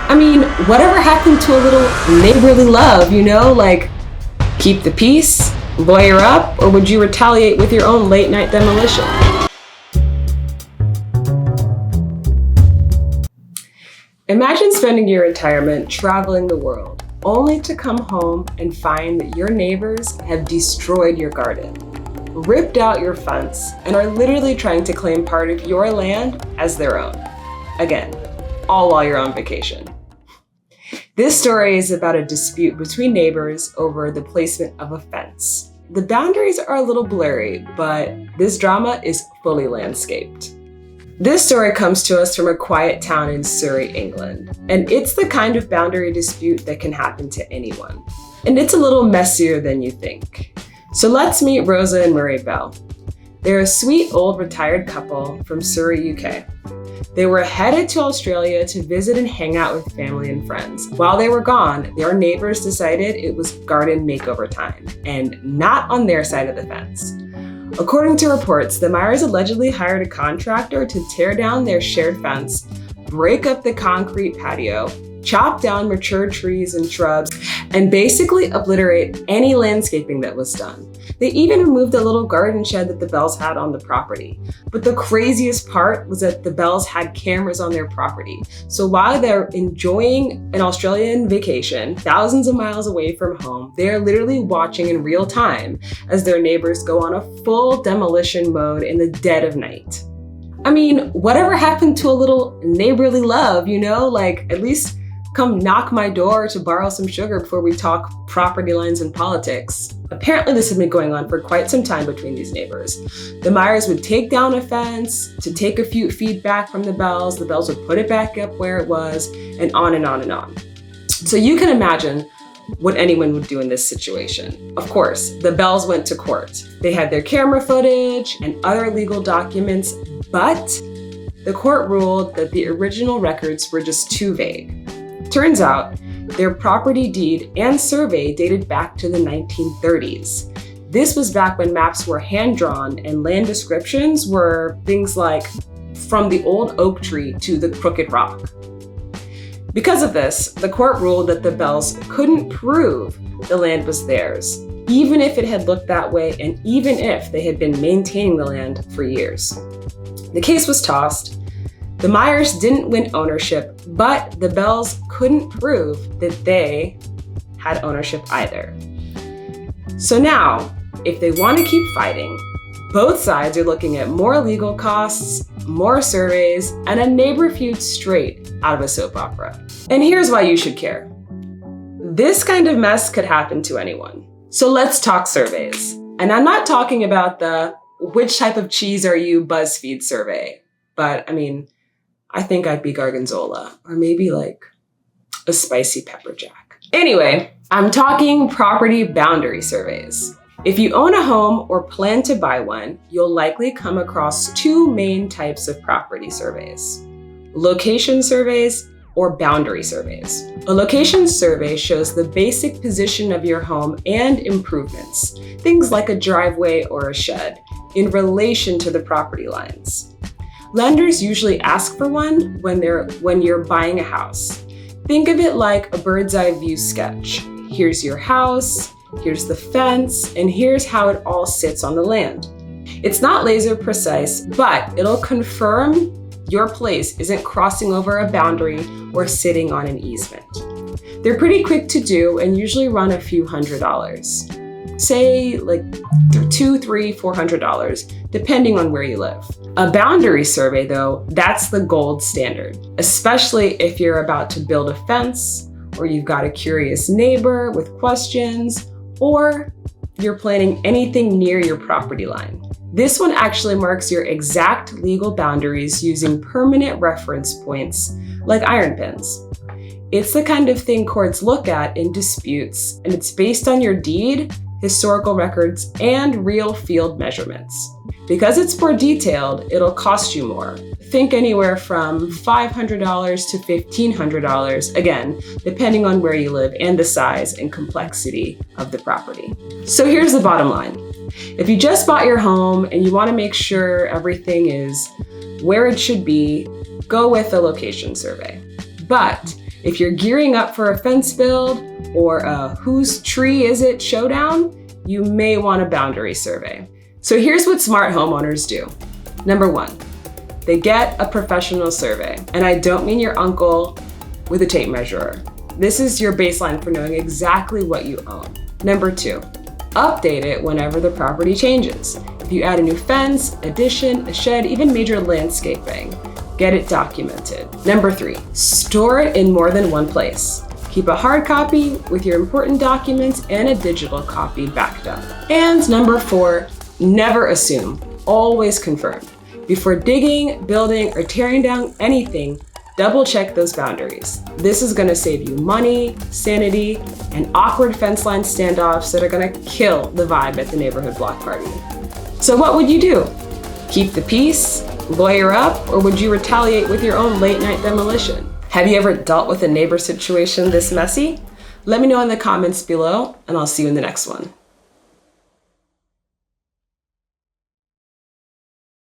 I mean, whatever happened to a little neighborly love, like keep the peace, lawyer up, or would you retaliate with your own late night demolition? Imagine spending your retirement traveling the world, only to come home and find that your neighbors have destroyed your garden, ripped out your fence, and are literally trying to claim part of your land as their own. Again, all while you're on vacation. This story is about a dispute between neighbors over the placement of a fence. The boundaries are a little blurry, but this drama is fully landscaped. This story comes to us from a quiet town in Surrey, England, and it's the kind of boundary dispute that can happen to anyone. And it's a little messier than you think. So let's meet Rosa and Murray Bell. They're a sweet old retired couple from Surrey, UK. They were headed to Australia to visit and hang out with family and friends. While they were gone, their neighbors decided it was garden makeover time, and not on their side of the fence. According to reports, the Myers allegedly hired a contractor to tear down their shared fence, break up the concrete patio, chop down mature trees and shrubs, and basically obliterate any landscaping that was done. They even removed the little garden shed that the Bells had on the property. But the craziest part was that the Bells had cameras on their property. So while they're enjoying an Australian vacation, thousands of miles away from home, they are literally watching in real time as their neighbors go on a full demolition mode in the dead of night. I mean, whatever happened to a little neighborly love, like at least come knock my door to borrow some sugar before we talk property lines and politics. Apparently this had been going on for quite some time between these neighbors. The Myers would take down a fence to take a few feedback from the Bells would put it back up where it was, and on and on and on. So you can imagine what anyone would do in this situation. Of course, the Bells went to court. They had their camera footage and other legal documents, but the court ruled that the original records were just too vague. Turns out, their property deed and survey dated back to the 1930s. This was back when maps were hand-drawn and land descriptions were things like from the old oak tree to the crooked rock. Because of this, the court ruled that the Bells couldn't prove the land was theirs, even if it had looked that way and even if they had been maintaining the land for years. The case was tossed. The Myers didn't win ownership, but the Bells couldn't prove that they had ownership either. So now, if they want to keep fighting, both sides are looking at more legal costs, more surveys, and a neighbor feud straight out of a soap opera. And here's why you should care. This kind of mess could happen to anyone. So let's talk surveys. And I'm not talking about the which type of cheese are you BuzzFeed survey, but I think I'd be Gargonzola, or maybe like a spicy pepper jack. Anyway, I'm talking property boundary surveys. If you own a home or plan to buy one, you'll likely come across two main types of property surveys: location surveys or boundary surveys. A location survey shows the basic position of your home and improvements, things like a driveway or a shed, in relation to the property lines. Lenders usually ask for one when you're buying a house. Think of it like a bird's eye view sketch. Here's your house, here's the fence, and here's how it all sits on the land. It's not laser precise, but it'll confirm your place isn't crossing over a boundary or sitting on an easement. They're pretty quick to do and usually run a few $100s. Say like $200, $300, $400, depending on where you live. A boundary survey, though, that's the gold standard, especially if you're about to build a fence, or you've got a curious neighbor with questions, or you're planning anything near your property line. This one actually marks your exact legal boundaries using permanent reference points like iron pins. It's the kind of thing courts look at in disputes, and it's based on your deed, historical records, and real field measurements. Because it's more detailed, it'll cost you more. Think anywhere from $500 to $1,500, again, depending on where you live and the size and complexity of the property. So here's the bottom line. If you just bought your home and you want to make sure everything is where it should be, go with a location survey. But If you're gearing up for a fence build or a whose tree is it showdown, you may want a boundary survey. So here's what smart homeowners do. Number 1, they get a professional survey. And I don't mean your uncle with a tape measure. This is your baseline for knowing exactly what you own. Number 2, update it whenever the property changes. If you add a new fence, addition, a shed, even major landscaping, get it documented. Number 3, store it in more than one place. Keep a hard copy with your important documents and a digital copy backed up. And number 4, never assume, always confirm. Before digging, building, or tearing down anything, double check those boundaries. This is gonna save you money, sanity, and awkward fence line standoffs that are gonna kill the vibe at the neighborhood block party. So what would you do? Keep the peace, lawyer up, or would you retaliate with your own late night demolition? Have you ever dealt with a neighbor situation this messy? Let me know in the comments below, and I'll see you in the next one.